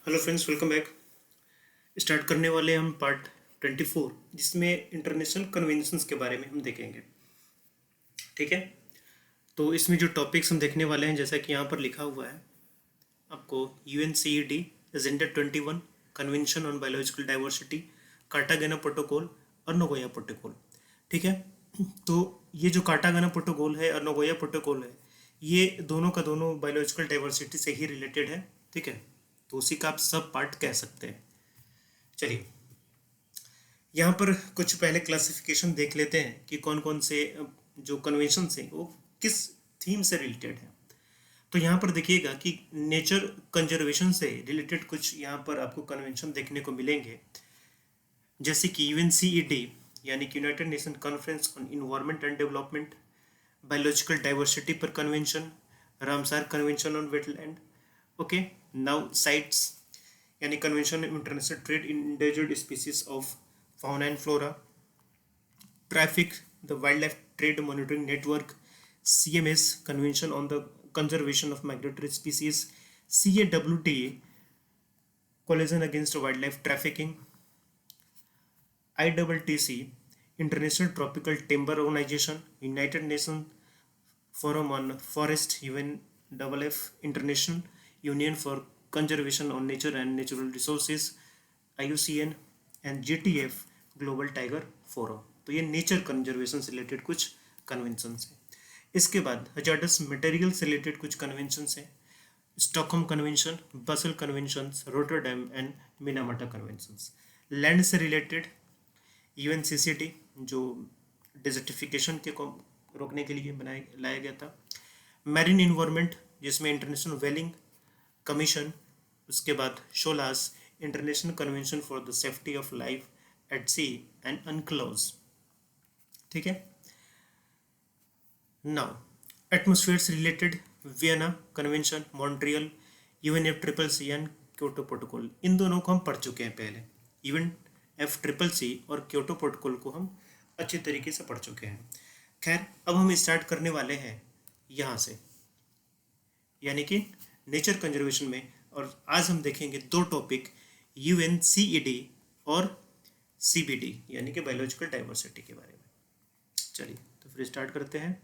Hello friends, welcome back. Start करने वाले हम पार्ट 24, जिसमें इंटरनेशनल कन्वेंशंस के बारे में हम देखेंगे। ठीक है। तो इसमें जो टॉपिक्स हम देखने वाले हैं, जैसा कि यहाँ पर लिखा हुआ है आपको, UNCED agenda 21, convention on biological diversity, Cartagena protocol और नगोया प्रोटोकॉल। ठीक है। तो ये जो कार्टागेना प्रोटोकॉल है और नगोया प्रोटोकॉल है, ये दोनों का दोनों बायोलॉजिकल डाइवर्सिटी से ही रिलेटेड है। ठीक है। तो उसी का आप सब पार्ट कह सकते हैं। चलिए, यहाँ पर कुछ पहले क्लासिफिकेशन देख लेते हैं कि कौन कौन से जो कन्वेंशन हैं वो किस थीम से रिलेटेड है। तो यहाँ पर देखिएगा कि नेचर कंजर्वेशन से रिलेटेड कुछ यहाँ पर आपको कन्वेंशन देखने को मिलेंगे, जैसे कि UNCED यानी कि United nation conference on environment and development, biological diversity पर convention, Ramsar convention on wetland. Okay. Now CITES यानी convention on international trade in endangered species of fauna and flora, traffic, the wildlife trade monitoring network, CMS, convention on the conservation of migratory species, CAWTA, coalition against wildlife trafficking, ITTC, International Tropical Timber Organization, United Nations Forum on Forest, UNFF, International Union for Conservation on Nature and Natural Resources, IUCN, and GTF, global tiger forum. तो ये nature conservation से related कुछ convention हैं। इसके बाद hazardous material से related कुछ convention हैं, Stockholm convention, Basel convention, Rotterdam and Minamata convention. Land से रिलेटेड UNCCT, जो डिजर्टिफिकेशन के को रोकने के लिए लाया गया था। मैरीन इन्वायरमेंट, जिसमें इंटरनेशनल वेलिंग कमीशन, उसके बाद SOLAS, international convention for the safety of life at sea and UNCLOS. ठीक है। नाउ एटमोस्फेयर से related Vienna convention, Montreal, UNFCCC and Kyoto protocol. इन दोनों को हम पढ़ चुके हैं पहले। UNFCCC और क्योटो प्रोटोकॉल को हम अच्छे तरीके से पढ़ चुके हैं। खैर, अब हम स्टार्ट करने वाले हैं यहाँ से, यानी कि नेचर कंजर्वेशन में। और आज हम देखेंगे दो टॉपिक, UNCED और CBD यानी कि बायोलॉजिकल डाइवर्सिटी के बारे में। चलिए, तो फिर स्टार्ट करते हैं।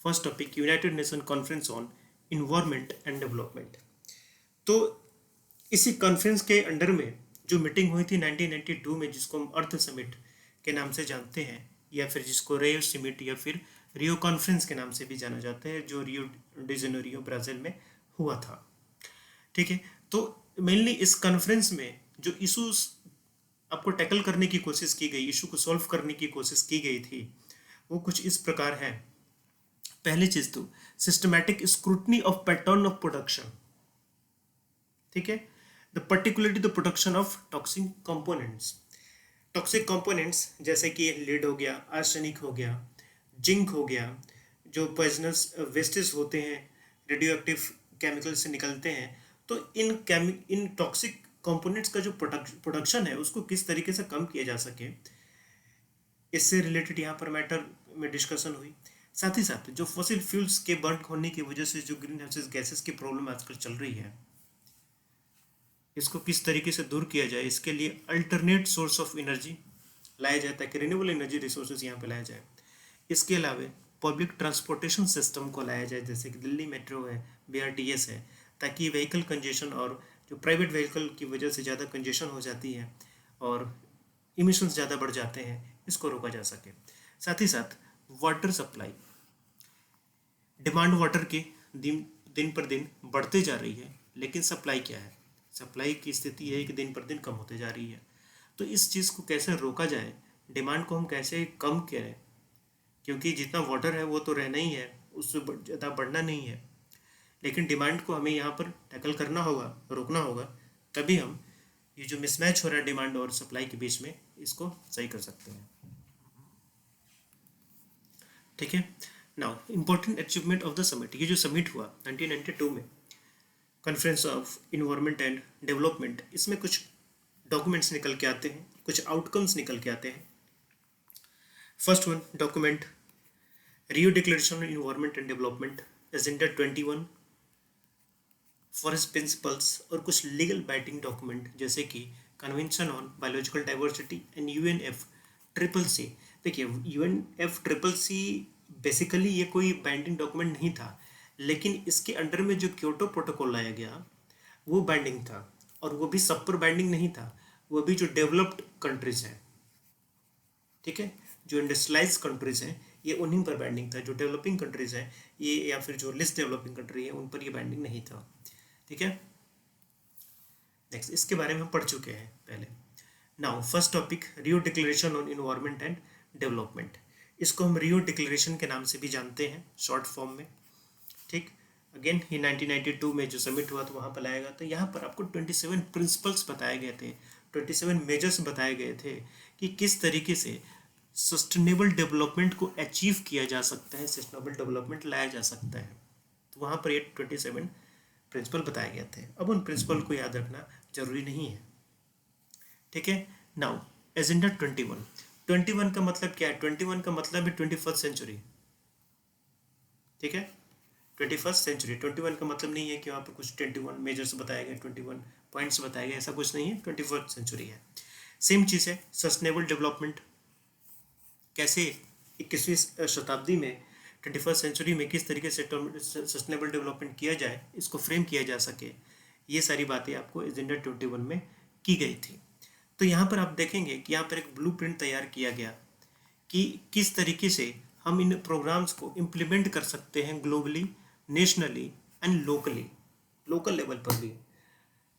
First topic, United nation conference on environment and development. तो इसी कॉन्फ्रेंस के अंडर में जो मीटिंग हुई थी 1992 में, जिसको हम अर्थ समिट के नाम से जानते हैं, या फिर जिसको रियो समिट या फिर रियो कॉन्फ्रेंस के नाम से भी जाना जाता है, जो रियो डी जेनेरियो ब्राज़ील में हुआ था। ठीक है। तो मेनली इस कॉन्फ्रेंस में जो इशूज आपको टैकल करने की कोशिश की गई, इशू को सॉल्व करने की कोशिश की गई थी, वो कुछ इस प्रकार है। पहली चीज तो systematic scrutiny of pattern of production. ठीक है। The particularly the production of toxic components. Toxic components जैसे कि लीड हो गया, आर्सेनिक हो गया, जिंक हो गया, जो पॉइजनस वेस्टेज होते हैं, रेडियो एक्टिव केमिकल से निकलते हैं। तो इन टॉक्सिक कंपोनेंट्स का जो प्रोडक्शन है, उसको किस तरीके से कम किया जा सके, इससे रिलेटेड यहाँ पर मैटर में डिस्कशन हुई। साथ ही साथ जो फॉसिल फ्यूल्स के बर्न होने की वजह से जो ग्रीन हाउस गैसेस की प्रॉब्लम आजकल चल रही है, इसको किस तरीके से दूर किया जाए, इसके लिए अल्टरनेट सोर्स ऑफ एनर्जी लाया जाए, ताकि रिन्यूएबल एनर्जी रिसोर्सेज यहाँ पे लाया जाए। इसके अलावा पब्लिक ट्रांसपोर्टेशन सिस्टम को लाया जाए, जैसे कि दिल्ली मेट्रो है, BRTS है, ताकि व्हीकल कंजेशन और जो प्राइवेट व्हीकल की वजह से ज़्यादा कंजेशन हो जाती है और इमिशंस ज़्यादा बढ़ जाते हैं, इसको रोका जा सके। साथ ही साथ वाटर सप्लाई, डिमांड वाटर की दिन दिन पर दिन बढ़ते जा रही है, लेकिन सप्लाई क्या है, सप्लाई की स्थिति है कि दिन पर दिन कम होते जा रही है। तो इस चीज़ को कैसे रोका जाए, डिमांड को हम कैसे कम करें, क्योंकि जितना वाटर है वो तो रहना ही है, उससे ज़्यादा बढ़ना नहीं है, लेकिन डिमांड को हमें यहाँ पर टैकल करना होगा, रोकना होगा, तभी हम ये जो मिसमैच हो रहा है डिमांड और सप्लाई के बीच में, इसको सही कर सकते हैं। ठीक है। Now important achievement of the summit. ये जो समिट हुआ 1992 में, conference of environment and development, इसमें कुछ डॉक्यूमेंट्स निकल के आते हैं, कुछ आउटकम्स निकल के आते हैं। First one document, Rio declaration on environment and development, agenda 21, forest principles और कुछ लीगल बाइंडिंग डॉक्यूमेंट जैसे कि convention on biological diversity and UNF triple C. देखिए यूएनएफ ट्रिपल सी बेसिकली ये कोई बाइंडिंग डॉक्यूमेंट नहीं था, लेकिन इसके अंडर में जो क्योटो प्रोटोकॉल लाया गया वो बाइंडिंग था, और वो भी सब पर बाइंडिंग नहीं था, वो भी जो डेवलप्ड कंट्रीज हैं, ठीक है, जो इंडस्ट्रियलाइज कंट्रीज हैं ये उन्हीं पर बाइंडिंग था। जो डेवलपिंग कंट्रीज हैं ये, या फिर जो लिस्ट डेवलपिंग कंट्री है, उन पर ये बाइंडिंग नहीं था, ठीक है। नेक्स्ट इसके बारे में हम पढ़ चुके हैं पहले। Now first topic, Rio declaration on environment and development. इसको हम रियो डिक्लेरेशन के नाम से भी जानते हैं शॉर्ट फॉर्म में, ठीक। अगेन ये 1992 में जो समिट हुआ तो वहाँ पर लाया गया था। यहाँ पर आपको 27 प्रिंसिपल्स बताए गए थे, 27 मेजर्स बताए गए थे कि किस तरीके से सस्टेनेबल डेवलपमेंट को अचीव किया जा सकता है, सस्टेनेबल डेवलपमेंट लाया जा सकता है। तो वहाँ पर ये 27 प्रिंसिपल बताए गए थे। अब उन प्रिंसिपल को याद रखना जरूरी नहीं है, ठीक है। नाउ एजेंडा 21 का मतलब क्या है? 21 का मतलब है 21st सेंचुरी, ठीक है। 21st सेंचुरी, 21 का मतलब नहीं है कि वहाँ पर कुछ 21 मेजर्स बताए गए, 21 पॉइंट्स बताए गए, ऐसा कुछ नहीं है। 21st सेंचुरी है। सेम चीज़ है सस्टेनेबल डेवलपमेंट, कैसे 21वीं शताब्दी में 21st सेंचुरी में किस तरीके से सस्टेनेबल डेवलपमेंट किया जाए, इसको फ्रेम किया जा सके, ये सारी बातें आपको एजेंडा 21 में की गई थी। तो यहाँ पर आप देखेंगे कि यहाँ पर एक ब्लूप्रिंट तैयार किया गया कि किस तरीके से हम इन प्रोग्राम्स को इम्प्लीमेंट कर सकते हैं globally, nationally and locally, local level पर भी,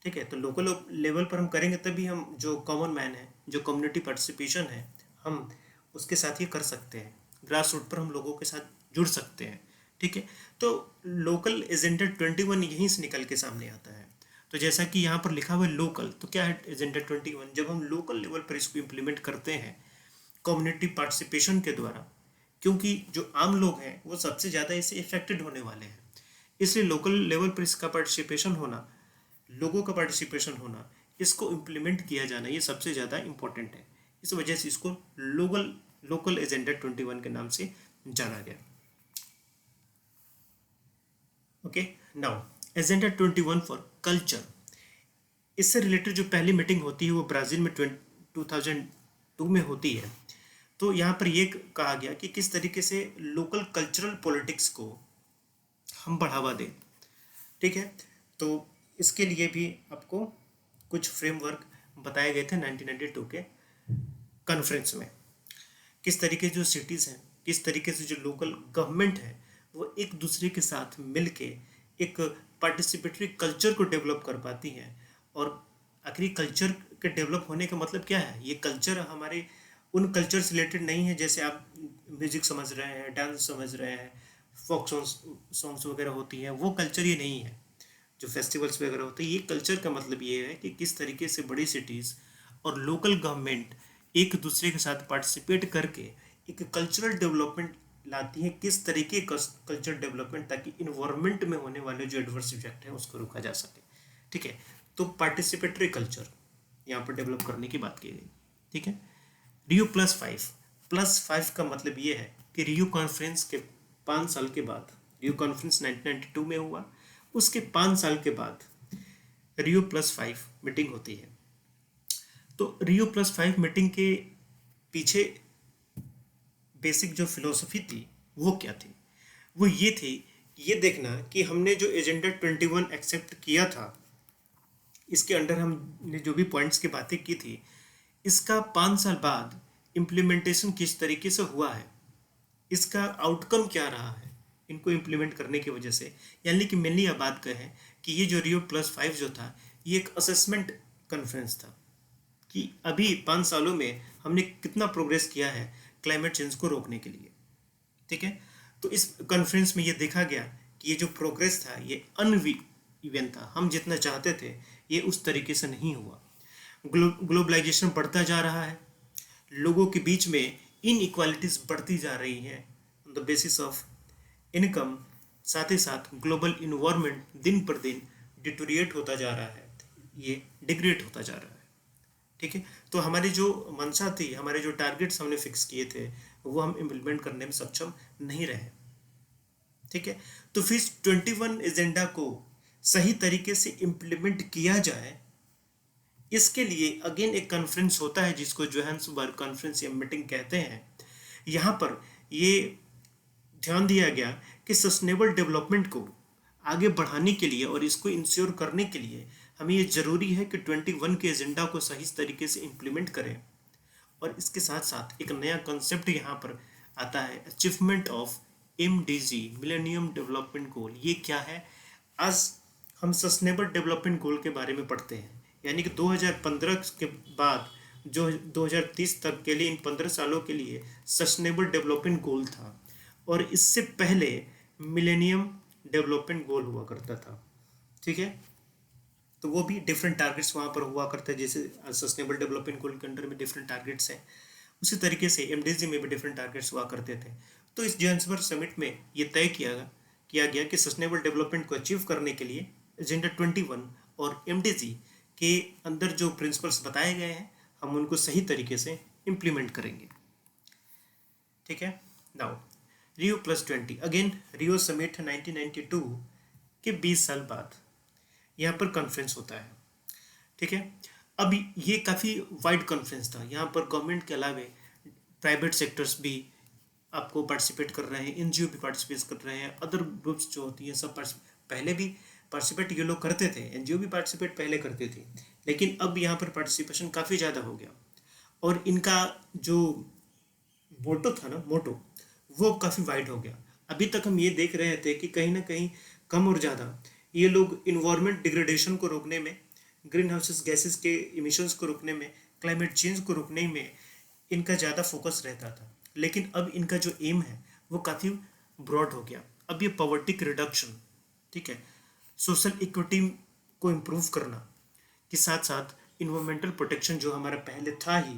ठीक है। तो लोकल लेवल पर हम करेंगे तभी हम जो कॉमन मैन है, जो कम्युनिटी पार्टिसिपेशन है, हम उसके साथ ये कर सकते हैं, ग्रास रूट पर हम लोगों के साथ जुड़ सकते हैं, ठीक है। तो लोकल एजेंडा 21 यहीं से निकल के सामने आता है। तो जैसा कि यहाँ पर लिखा हुआ है लोकल, तो क्या है एजेंडा 21? जब हम लोकल लेवल पर इसको इम्प्लीमेंट करते हैं कम्युनिटी पार्टिसिपेशन के द्वारा, क्योंकि जो आम लोग हैं वो सबसे ज़्यादा इससे इफेक्टेड होने वाले हैं, इसलिए लोकल लेवल पर इसका पार्टिसिपेशन होना, लोगों का पार्टिसिपेशन होना, इसको इम्प्लीमेंट किया जाना, ये सबसे ज़्यादा इम्पोर्टेंट है। इस वजह से इसको लोकल एजेंडा 21 के नाम से जाना गया। Okay, now agenda 21 for culture. इससे रिलेटेड जो पहली मीटिंग होती है वो ब्राज़ील में 2002 में होती है। तो यहाँ पर ये कहा गया कि किस तरीके से लोकल कल्चरल पॉलिटिक्स को हम बढ़ावा दें, ठीक है। तो इसके लिए भी आपको कुछ फ्रेमवर्क बताए गए थे 1992 के कॉन्फ्रेंस में। किस तरीके जो सिटीज़ हैं, किस तरीके से जो लोकल गवर्नमेंट है वो एक दूसरे के साथ मिल के एक पार्टिसिपेटरी कल्चर को डेवलप कर पाती हैं। और आखिरी कल्चर के डेवलप होने का मतलब क्या है? ये कल्चर हमारे उन कल्चर से रिलेटेड नहीं है जैसे आप म्यूजिक समझ रहे हैं, डांस समझ रहे हैं, फोक सॉन्ग्स वगैरह होती हैं, वो कल्चर ये नहीं है। जो फेस्टिवल्स वगैरह होते हैं, ये कल्चर का मतलब ये है कि किस तरीके से बड़ी सिटीज़ और लोकल गवर्नमेंट एक दूसरे के साथ पार्टिसिपेट करके एक कल्चरल डेवलपमेंट लाती है। किस तरीके का कल्चर डेवलपमेंट, ताकि इन्वायरमेंट में होने वाले जो एडवर्स इफेक्ट है उसको रोका जा सके, ठीक है। तो पार्टिसिपेटरी कल्चर यहाँ पर डेवलप करने की बात की गई, ठीक है। रियो +5 का मतलब ये है कि रियो कॉन्फ्रेंस के 5 साल के बाद, रियो कॉन्फ्रेंस 1992 में हुआ, उसके 5 साल के बाद रियो +5 मीटिंग होती है। तो रियो +5 मीटिंग के पीछे बेसिक जो फिलोसफी थी वो क्या थी? वो ये थी, ये देखना कि हमने जो एजेंडा 21 एक्सेप्ट किया था, इसके अंडर हमने जो भी पॉइंट्स की बातें की थी, इसका 5 साल बाद इम्प्लीमेंटेशन किस तरीके से हुआ है, इसका आउटकम क्या रहा है इनको इम्प्लीमेंट करने की वजह से। यानी कि मेनली यह बात कहें कि ये जो रियो +5 जो था ये एक असेसमेंट कॉन्फ्रेंस था कि अभी 5 सालों में हमने कितना प्रोग्रेस किया है क्लाइमेट चेंज को रोकने के लिए, ठीक है। तो इस कॉन्फ्रेंस में ये देखा गया कि ये जो प्रोग्रेस था ये अनइवन था, हम जितना चाहते थे ये उस तरीके से नहीं हुआ। ग्लोबलाइजेशन बढ़ता जा रहा है, लोगों के बीच में इनइक्वालिटीज़ बढ़ती जा रही हैं on the basis of income, साथ ही साथ ग्लोबल इन्वायरमेंट दिन पर दिन डिटोरिएट होता जा रहा है, ये डिग्रेड होता जा रहा है, ठीक है। तो हमारी जो मंशा थी, हमारे जो टारगेट्स हमने फिक्स किए थे वो हम इम्प्लीमेंट करने में सक्षम नहीं रहे, ठीक है। तो फिर 21 एजेंडा को सही तरीके से इम्प्लीमेंट किया जाए, इसके लिए अगेन एक कॉन्फ्रेंस होता है जिसको जोहान्सबर्ग कॉन्फ्रेंस या मीटिंग कहते हैं। यहाँ पर ये ध्यान दिया गया कि सस्टेनेबल डेवलपमेंट को आगे बढ़ाने के लिए और इसको इंश्योर करने के लिए हमें ये ज़रूरी है कि 21 के एजेंडा को सही तरीके से इम्प्लीमेंट करें। और इसके साथ साथ एक नया कॉन्सेप्ट यहाँ पर आता है, achievement of MDG, millennium development goal. ये क्या है? आज हम सस्टेनेबल डेवलपमेंट गोल के बारे में पढ़ते हैं, यानी कि 2015 के बाद जो 2030 तक के लिए, इन 15 सालों के लिए सस्टेनेबल डेवलपमेंट गोल था, और इससे पहले मिलेनियम डेवलपमेंट गोल हुआ करता था। ठीक है, तो वो भी डिफरेंट टारगेट्स वहाँ पर हुआ करते हैं, जैसे सस्टेनेबल डेवलपमेंट गोल के अंडर में डिफरेंट टारगेट्स हैं, उसी तरीके से MDG में भी डिफरेंट टारगेट्स हुआ करते थे। तो इस जोहान्सबर्ग समिट में ये तय किया गया कि सस्टेनेबल डेवलपमेंट को अचीव करने के लिए एजेंडा 21 और MDG के अंदर जो प्रिंसिपल्स बताए गए हैं, हम उनको सही तरीके से इम्प्लीमेंट करेंगे। ठीक है, नाउ रियो +20, अगेन रियो समिट 1992 के 20 साल बाद यहाँ पर कॉन्फ्रेंस होता है। ठीक है, अब ये काफ़ी वाइड कॉन्फ्रेंस था, यहाँ पर गवर्नमेंट के अलावे प्राइवेट सेक्टर्स भी आपको पार्टिसिपेट कर रहे हैं, NGO भी पार्टिसिपेट कर रहे हैं, अदर ग्रुप्स जो होती हैं सब पहले भी पार्टिसिपेट ये लोग करते थे, NGO भी पार्टिसिपेट पहले करते थे, लेकिन अब यहाँ पर पार्टिसिपेशन काफ़ी ज़्यादा हो गया, और इनका जो मोटो था ना, वो काफ़ी वाइड हो गया। अभी तक हम ये देख रहे थे कि कहीं ना कहीं कम और ज़्यादा ये लोग इन्वायरमेंट डिग्रेडेशन को रोकने में, ग्रीन हाउसेस गैसेस के इमिशंस को रोकने में, क्लाइमेट चेंज को रोकने में इनका ज़्यादा फोकस रहता था, लेकिन अब इनका जो एम है वो काफ़ी ब्रॉड हो गया। अब ये पॉवर्टी रिडक्शन, ठीक है, सोशल इक्विटी को इम्प्रूव करना के साथ साथ इन्वायरमेंटल प्रोटेक्शन जो हमारा पहले था ही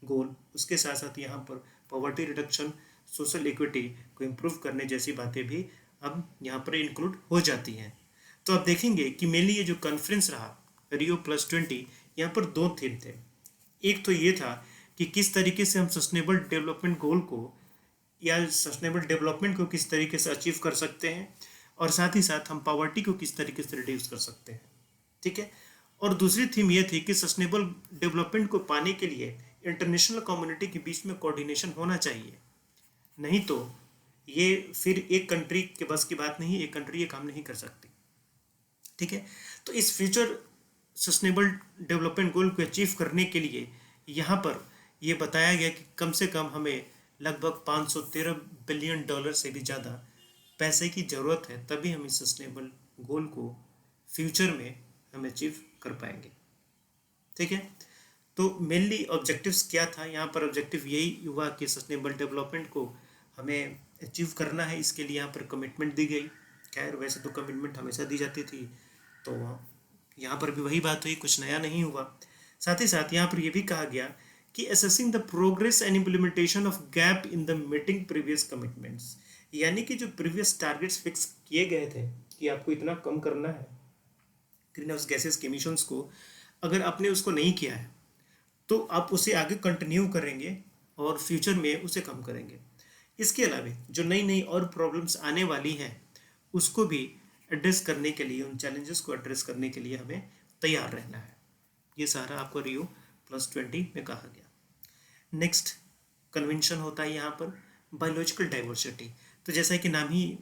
गोल, उसके साथ साथ यहाँ पर पॉवर्टी रिडक्शन, सोशल इक्विटी को इम्प्रूव करने जैसी बातें भी अब यहाँ पर इंक्लूड हो जाती हैं। तो आप देखेंगे कि मेनली ये जो कॉन्फ्रेंस रहा रियो +20, यहाँ पर 2 थीम थे। एक तो ये था कि किस तरीके से हम सस्टेनेबल डेवलपमेंट गोल को या सस्टेनेबल डेवलपमेंट को किस तरीके से अचीव कर सकते हैं, और साथ ही साथ हम पॉवर्टी को किस तरीके से रिड्यूस कर सकते हैं। ठीक है, और दूसरी थीम ये थी कि सस्टेनेबल डेवलपमेंट को पाने के लिए इंटरनेशनल कम्युनिटी के बीच में कोऑर्डिनेशन होना चाहिए, नहीं तो ये फिर एक कंट्री के बस की बात नहीं, एक कंट्री ये काम नहीं कर सकती। ठीक है, तो इस फ्यूचर सस्टेनेबल डेवलपमेंट गोल को अचीव करने के लिए यहाँ पर ये बताया गया कि कम से कम हमें लगभग $513 बिलियन से भी ज़्यादा पैसे की ज़रूरत है, तभी हम इस सस्टेनेबल गोल को फ्यूचर में हम अचीव कर पाएंगे। ठीक है, तो मेनली ऑब्जेक्टिव्स क्या था यहाँ पर? ऑब्जेक्टिव यही हुआ कि सस्टेनेबल डेवलपमेंट को हमें अचीव करना है, इसके लिए यहाँ पर कमिटमेंट दी गई। खैर वैसे तो कमिटमेंट हमेशा दी जाती थी, तो यहाँ पर भी वही बात हुई, कुछ नया नहीं हुआ। साथ ही साथ यहाँ पर यह भी कहा गया कि assessing the progress and implementation of gap in the meeting previous commitments, यानी कि जो प्रीवियस टारगेट्स फिक्स किए गए थे कि आपको इतना कम करना है ग्रीन हाउस गैसेस के एमिशंस को, अगर आपने उसको नहीं किया है तो आप उसे आगे कंटिन्यू करेंगे और फ्यूचर में उसे कम करेंगे। इसके अलावा जो नई नई और प्रॉब्लम्स आने वाली हैं उसको भी एड्रेस करने के लिए, उन चैलेंजेस को एड्रेस करने के लिए हमें तैयार रहना है। ये सारा आपको रियो +20 में कहा गया। नेक्स्ट कन्वेंशन होता है यहाँ पर बायोलॉजिकल डाइवर्सिटी। तो जैसा कि नाम ही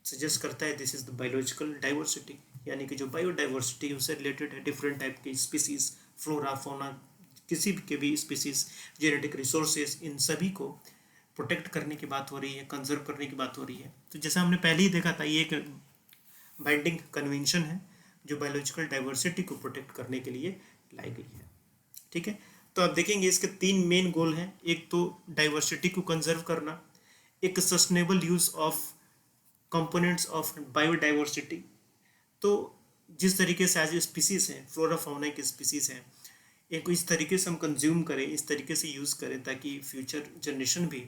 सजेस्ट करता है, this is the biological diversity, यानी कि जो बायोडाइवर्सिटी उससे रिलेटेड है, डिफरेंट टाइप की स्पीसीज, फ्लोरा फौना, किसी के भी स्पीसीज, जेनेटिक रिसोर्सेज, इन सभी को प्रोटेक्ट करने की बात हो रही है, कंजर्व करने की बात हो रही है। तो जैसा हमने पहले ही देखा था, ये एक बाइंडिंग कन्वेंशन है जो बायोलॉजिकल डाइवर्सिटी को प्रोटेक्ट करने के लिए लाई गई है। ठीक है, तो आप देखेंगे इसके 3 मेन गोल हैं। एक तो डाइवर्सिटी को कंजर्व करना, एक sustainable use of components of biodiversity. तो जिस तरीके से आज स्पीसीज हैं, फ्लोरा फौना की स्पीसीज हैं, इनको इस तरीके से हम कंज्यूम करें, इस तरीके से यूज़ करें ताकि फ्यूचर जनरेशन भी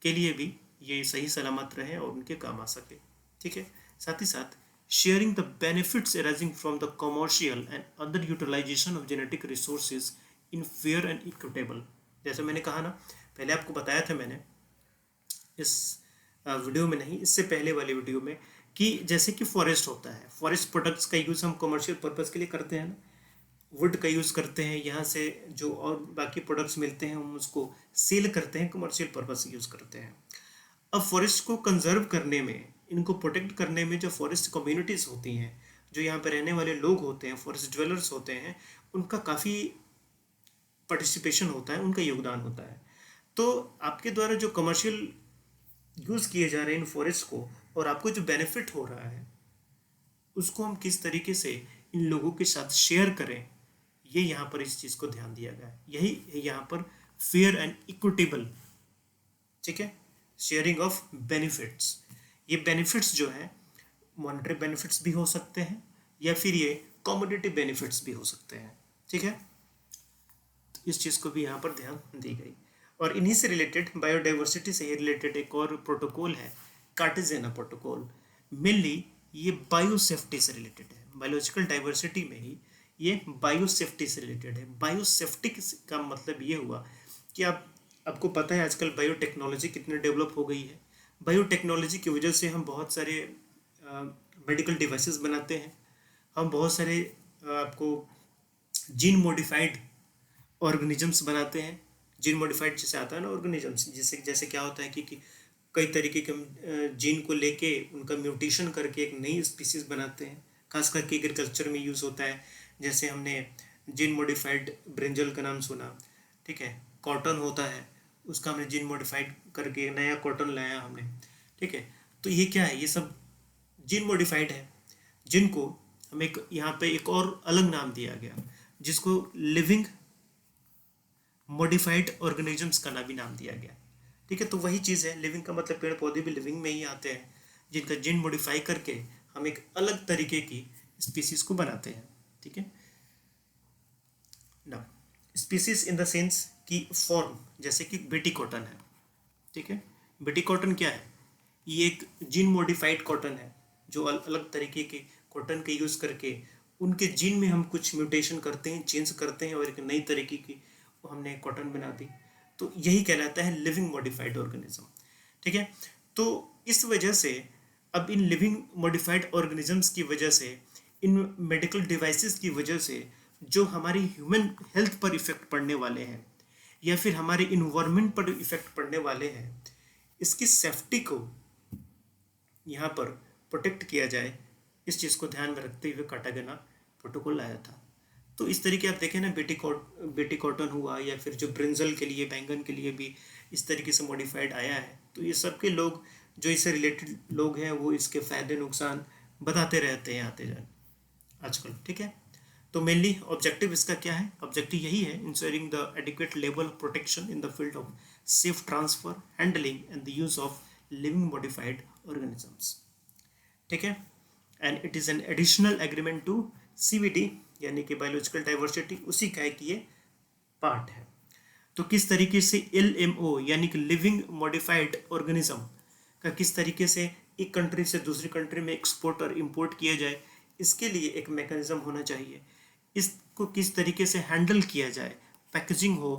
के लिए भी ये सही सलामत रहे और उनके काम आ सके। ठीक है, साथ ही साथ sharing the benefits arising from the commercial and other utilization of genetic resources in fair and equitable. जैसे मैंने कहा ना, पहले आपको बताया था मैंने इस वीडियो में नहीं, इससे पहले वाले वीडियो में, कि जैसे कि फॉरेस्ट होता है, फॉरेस्ट प्रोडक्ट्स का यूज़ हम कमर्शियल पर्पज़ के लिए करते हैं ना, वुड का यूज़ करते हैं, यहाँ से जो और बाकी प्रोडक्ट्स मिलते हैं हम उसको सेल करते हैं, कमर्शियल पर्पज़ यूज़ करते हैं। अब फॉरेस्ट को कंजर्व करने में, इनको प्रोटेक्ट करने में जो फॉरेस्ट कम्युनिटीज़ होती हैं, जो यहाँ पर रहने वाले लोग होते हैं, फॉरेस्ट ड्वेलर्स होते हैं, उनका काफ़ी पार्टिसिपेशन होता है, उनका योगदान होता है। तो आपके द्वारा जो कमर्शियल यूज़ किए जा रहे हैं इन फॉरेस्ट को, और आपको जो बेनिफिट हो रहा है उसको हम किस तरीके से इन लोगों के साथ शेयर करें, ये यहाँ पर इस चीज़ को ध्यान दिया गया है। यही है यहाँ पर फेयर एंड इक्विटेबल, ठीक है, शेयरिंग ऑफ बेनिफिट्स। ये बेनिफिट्स जो है मॉनेटरी बेनिफिट्स भी हो सकते हैं या फिर ये कॉमोडिटी बेनिफिट्स भी हो सकते हैं, ठीक है। तो इस चीज़ को भी यहाँ पर ध्यान दी गई। और इन्हीं से रिलेटेड, बायोडाइवर्सिटी से रिलेटेड एक और प्रोटोकॉल है, कार्टेजेना प्रोटोकॉल। मेनली ये बायो सेफ्टी से रिलेटेड है, बायोलॉजिकल डाइवर्सिटी में ही ये बायो सेफ्टी से रिलेटेड है। बायो सेफ्टी का मतलब ये हुआ कि आपको पता है आजकल बायोटेक्नोलॉजी कितनी डेवलप हो गई है। बायोटेक्नोलॉजी की वजह से हम बहुत सारे मेडिकल डिवाइसेस बनाते हैं, हम बहुत सारे आपको जीन मॉडिफाइड ऑर्गेनिजम्स बनाते हैं। जीन मॉडिफाइड जैसे आता है ना ऑर्गेनिजम्स, जैसे क्या होता है कि कई तरीके के जीन को लेके उनका म्यूटेशन करके एक नई स्पीसीज बनाते हैं, खास करके एग्रीकल्चर में यूज़ होता है। जैसे हमने जीन मॉडिफाइड ब्रिंजल का नाम सुना, ठीक है। कॉटन होता है, उसका हमने जीन मॉडिफाइड करके नया कॉटन लाया हमने, ठीक है। तो ये क्या है, ये सब जीन मॉडिफाइड है, जिनको हम एक यहाँ पे एक और अलग नाम दिया गया, जिसको लिविंग मॉडिफाइड ऑर्गेनिजम्स का भी नाम दिया गया, ठीक है। तो वही चीज़ है, लिविंग का मतलब पेड़ पौधे भी लिविंग में ही आते हैं, जिनका जीन मॉडिफाई करके हम एक अलग तरीके की स्पीसीज को बनाते हैं, ठीक है ना। स्पीसीज इन द सेंस की फॉर्म, जैसे कि बेटी कॉटन है, ठीक है। बेटी कॉटन क्या है, ये एक जीन मॉडिफाइड कॉटन है, जो अलग तरीके के कॉटन के यूज़ करके उनके जीन में हम कुछ म्यूटेशन करते हैं, चेंज करते हैं और एक नई तरीके की हमने कॉटन बना दी। तो यही कहलाता है लिविंग मॉडिफाइड ऑर्गेनिज्म, ठीक है। तो इस वजह से अब इन लिविंग मॉडिफाइड ऑर्गेनिजम्स की वजह से, इन मेडिकल डिवाइसेस की वजह से जो हमारी ह्यूमन हेल्थ पर इफ़ेक्ट पड़ने वाले हैं या फिर हमारे इन्वायरमेंट पर इफ़ेक्ट पड़ने वाले हैं, इसकी सेफ्टी को यहाँ पर प्रोटेक्ट किया जाए, इस चीज़ को ध्यान में रखते हुए कार्टागेना प्रोटोकॉल लाया था। तो इस तरीके आप देखें ना, बेटी कॉटन हुआ या फिर जो ब्रिंजल के लिए, बैंगन के लिए भी इस तरीके से मॉडिफाइड आया है। तो ये सब के लोग जो इससे रिलेटेड लोग हैं वो इसके फ़ायदे नुकसान बताते रहते हैं आते जाए आजकल, ठीक है। तो मेनली ऑब्जेक्टिव इसका क्या है, ऑब्जेक्टिव यही है, ensuring the adequate level of protection in the field of safe transfer, handling and the use of living modified organisms, ठीक है। And it is an additional agreement to CBD यानी कि biological diversity, उसी का एक ये पार्ट है। तो किस तरीके से LMO यानी कि लिविंग मॉडिफाइड ऑर्गेनिज्म का किस तरीके से एक कंट्री से दूसरी कंट्री में एक्सपोर्ट और इंपोर्ट किया जाए, इसके लिए एक मैकेनिज्म होना चाहिए। इसको किस तरीके से हैंडल किया जाए, पैकेजिंग हो,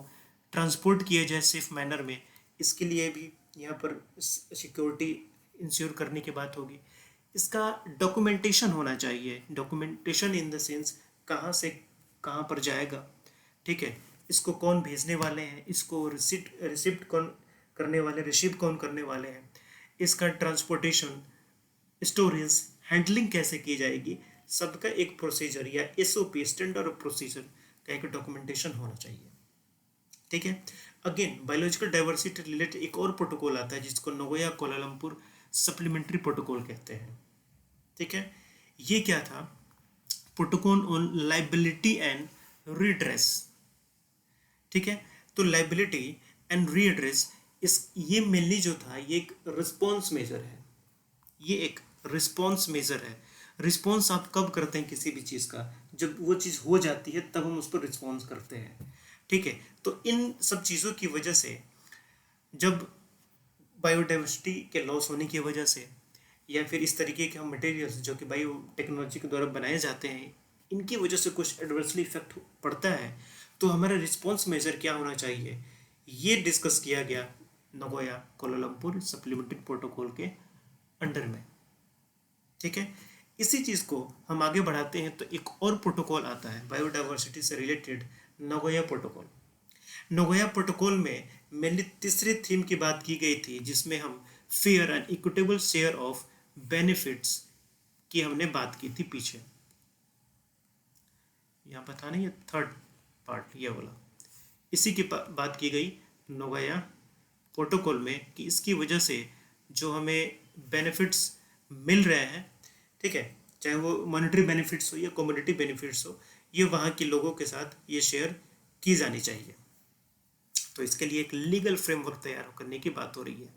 ट्रांसपोर्ट किया जाए सेफ मैनर में, इसके लिए भी यहाँ पर सिक्योरिटी इंश्योर करने की बात होगी। इसका डॉक्यूमेंटेशन होना चाहिए, डॉक्यूमेंटेशन इन द सेंस कहाँ से कहाँ पर जाएगा, ठीक है। इसको कौन भेजने वाले हैं, इसको रिसिप्ट कौन करने वाले, रिसीव कौन करने वाले हैं, इसका ट्रांसपोर्टेशन, स्टोरेज, हैंडलिंग कैसे की जाएगी, सबका एक प्रोसीजर या SOP स्टैंडर्ड ऑफ प्रोसीजर का एक डॉक्यूमेंटेशन होना चाहिए, ठीक है। अगेन बायोलॉजिकल डाइवर्सिटी रिलेटेड एक और प्रोटोकॉल आता है जिसको नगोया कोलालमपुर सप्लीमेंट्री प्रोटोकॉल कहते हैं, ठीक है। ये क्या था, प्रोटोकॉल ऑन लाइबिलिटी एंड रीड्रेस, ठीक है। तो लाइबिलिटी एंड रीड्रेस, ये मेनली जो था ये एक रिस्पॉन्स मेजर है, ये एक रिस्पॉन्स मेजर है। रिस्पॉन्स आप कब करते हैं किसी भी चीज़ का, जब वो चीज़ हो जाती है तब हम उस पर रिस्पॉन्स करते हैं, ठीक है। तो इन सब चीज़ों की वजह से, जब बायोडाइवर्सिटी के लॉस होने की वजह से या फिर इस तरीके के हम मटेरियल्स जो कि बायो टेक्नोलॉजी के द्वारा बनाए जाते हैं, इनकी वजह से कुछ एडवर्सली इफेक्ट पड़ता है, तो हमारा रिस्पॉन्स मेजर क्या होना चाहिए, ये डिस्कस किया गया नगोया कोलालमपुर सप्लीमेंट्री प्रोटोकॉल के अंडर में, ठीक है। इसी चीज़ को हम आगे बढ़ाते हैं तो एक और प्रोटोकॉल आता है बायोडाइवर्सिटी से related, Nagoya protocol. Nagoya protocol में मेनली तीसरे थीम की बात की गई थी, जिसमें हम fair and equitable share of benefits की हमने बात की थी पीछे। यहाँ पता नहीं, ये थर्ड पार्ट ये वाला, इसी की बात की गई नगोया प्रोटोकॉल में कि इसकी वजह से जो हमें बेनिफिट्स मिल रहे हैं, ठीक है, चाहे वो मॉनेटरी बेनिफिट्स हो या कम्युनिटी बेनिफिट्स हो, ये वहाँ के लोगों के साथ ये शेयर की जानी चाहिए। तो इसके लिए एक लीगल फ्रेमवर्क तैयार करने की बात हो रही है,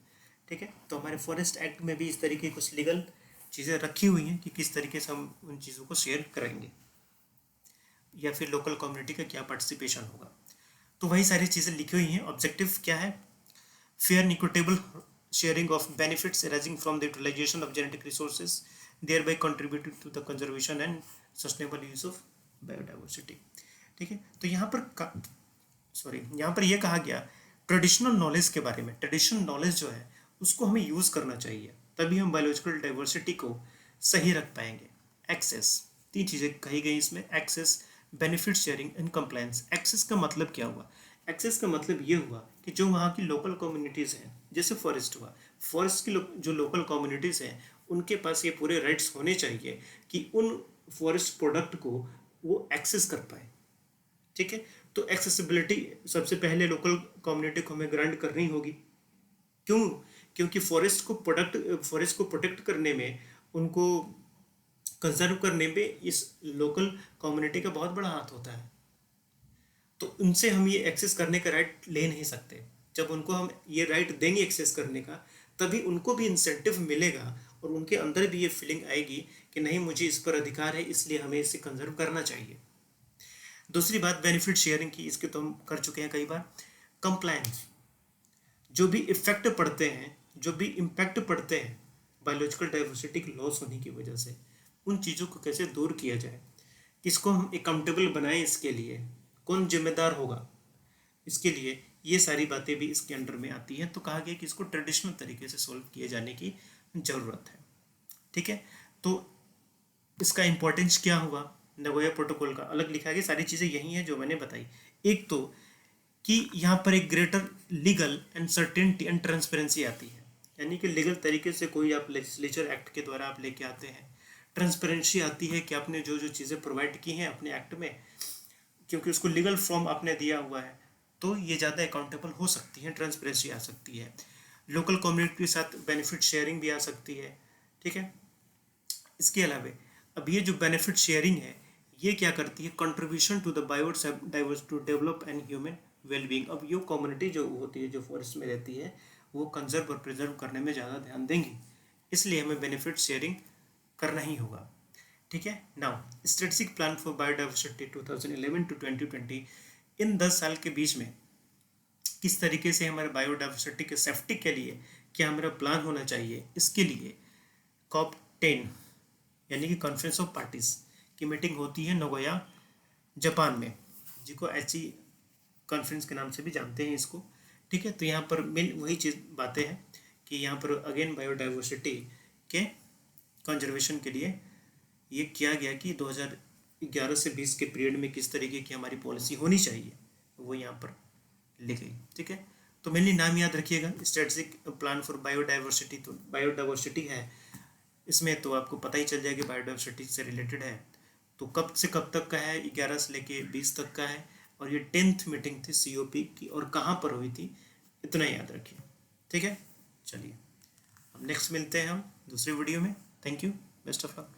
ठीक है। तो हमारे फॉरेस्ट एक्ट में भी इस तरीके की कुछ लीगल चीज़ें रखी हुई हैं कि किस तरीके से हम उन चीज़ों को शेयर करेंगे, या फिर लोकल कम्युनिटी का क्या पार्टिसिपेशन होगा। तो वही सारी चीज़ें लिखी हुई हैं। ऑब्जेक्टिव क्या है? Fair and equitable sharing of benefits arising from the utilization of genetic resources, thereby contributing to the conservation and sustainable use of biodiversity। ठीक है, तो यहाँ पर यह कहा गया ट्रेडिशनल नॉलेज के बारे में। ट्रेडिशनल नॉलेज जो है उसको हमें यूज़ करना चाहिए, तभी हम बायोलॉजिकल डाइवर्सिटी को सही रख पाएंगे। एक्सेस, तीन चीज़ें कही गई इसमें, access, benefit sharing and compliance. Access का मतलब क्या हुआ? एक्सेस का मतलब ये हुआ कि जो वहाँ की लोकल कम्युनिटीज़ हैं, जैसे फॉरेस्ट हुआ, फॉरेस्ट की जो लोकल कम्युनिटीज़ हैं उनके पास ये पूरे राइट्स होने चाहिए कि उन फॉरेस्ट प्रोडक्ट को वो एक्सेस कर पाए, ठीक है। तो एक्सेसिबिलिटी सबसे पहले लोकल कम्युनिटी को हमें ग्रांट करनी होगी। क्यों? क्योंकि फॉरेस्ट को प्रोटेक्ट करने में, उनको कंजर्व करने में इस लोकल कम्युनिटी का बहुत बड़ा हाथ होता है। तो उनसे हम ये एक्सेस करने का राइट ले नहीं सकते। जब उनको हम ये राइट देंगे एक्सेस करने का, तभी उनको भी इंसेंटिव मिलेगा और उनके अंदर भी ये फीलिंग आएगी कि नहीं, मुझे इस पर अधिकार है, इसलिए हमें इसे कंजर्व करना चाहिए। दूसरी बात बेनिफिट शेयरिंग की, इसके तो हम कर चुके हैं कई बार। कंप्लायंस, जो भी इफेक्ट पड़ते हैं, जो भी इम्पैक्ट पड़ते हैं बायोलॉजिकल डाइवर्सिटी की लॉस होने की वजह से, उन चीज़ों को कैसे दूर किया जाए, किसको हम अकाउंटेबल बनाएं, इसके लिए कौन जिम्मेदार होगा, इसके लिए ये सारी बातें भी इसके अंडर में आती हैं। तो कहा गया कि इसको ट्रेडिशनल तरीके से सॉल्व किए जाने की ज़रूरत है, ठीक है। तो इसका इम्पोर्टेंस क्या हुआ? नगोया प्रोटोकॉल का अलग लिखा गया, सारी चीज़ें यही हैं जो मैंने बताई। एक तो कि यहाँ पर एक greater legal and certainty and transparency आती है, यानी कि लीगल तरीके से कोई आप लेजिस्लेचर एक्ट के द्वारा आप लेके आते हैं। ट्रांसपेरेंसी आती है कि आपने जो जो चीज़ें प्रोवाइड की हैं अपने एक्ट में, क्योंकि उसको लीगल फॉर्म आपने दिया हुआ है, तो ये ज़्यादा अकाउंटेबल हो सकती है, ट्रांसपेरेंसी आ सकती है। लोकल कम्युनिटी के साथ बेनिफिट शेयरिंग भी आ सकती है, ठीक है। इसके अलावा अब ये जो बेनिफिट शेयरिंग है, ये क्या करती है? Contribution to the biodiversity to develop and human wellbeing. अब ये कम्युनिटी जो होती है, जो फॉरेस्ट में रहती है, वो कंजर्व और प्रिजर्व करने में ज़्यादा ध्यान देंगी, इसलिए हमें बेनिफिट शेयरिंग करना ही होगा, ठीक है। Now strategic plan for biodiversity 2011 to 2020, इन 10 साल के बीच में किस तरीके से हमारे बायोडाइवर्सिटी के सेफ्टी के लिए क्या हमारा प्लान होना चाहिए, इसके लिए COP10 यानी कि कॉन्फ्रेंस ऑफ पार्टीज की मीटिंग होती है नगोया, जापान में, जिसको ऐसी कॉन्फ्रेंस के नाम से भी जानते हैं इसको, ठीक है। तो यहाँ पर मेन वही चीज़ बातें हैं कि यहाँ पर अगेन बायोडाइवर्सिटी के कंजर्वेशन के लिए ये किया गया कि 2011 से 20 के पीरियड में किस तरीके की हमारी पॉलिसी होनी चाहिए, वो यहाँ पर लिख गई, ठीक है। तो मेनली नाम याद रखिएगा, स्ट्रेटेजिक प्लान फॉर बायोडाइवर्सिटी। तो बायोडाइवर्सिटी है, इसमें तो आपको पता ही चल जाएगा बायोडाइवर्सिटी से रिलेटेड है। तो कब से कब तक का है? 11 से लेके 20 तक का है, और ये 10th मीटिंग थी COP की, और कहाँ पर हुई थी, इतना याद रखिए, ठीक है। चलिए अब नेक्स्ट मिलते हैं हम दूसरी वीडियो में। Thank you, best of luck.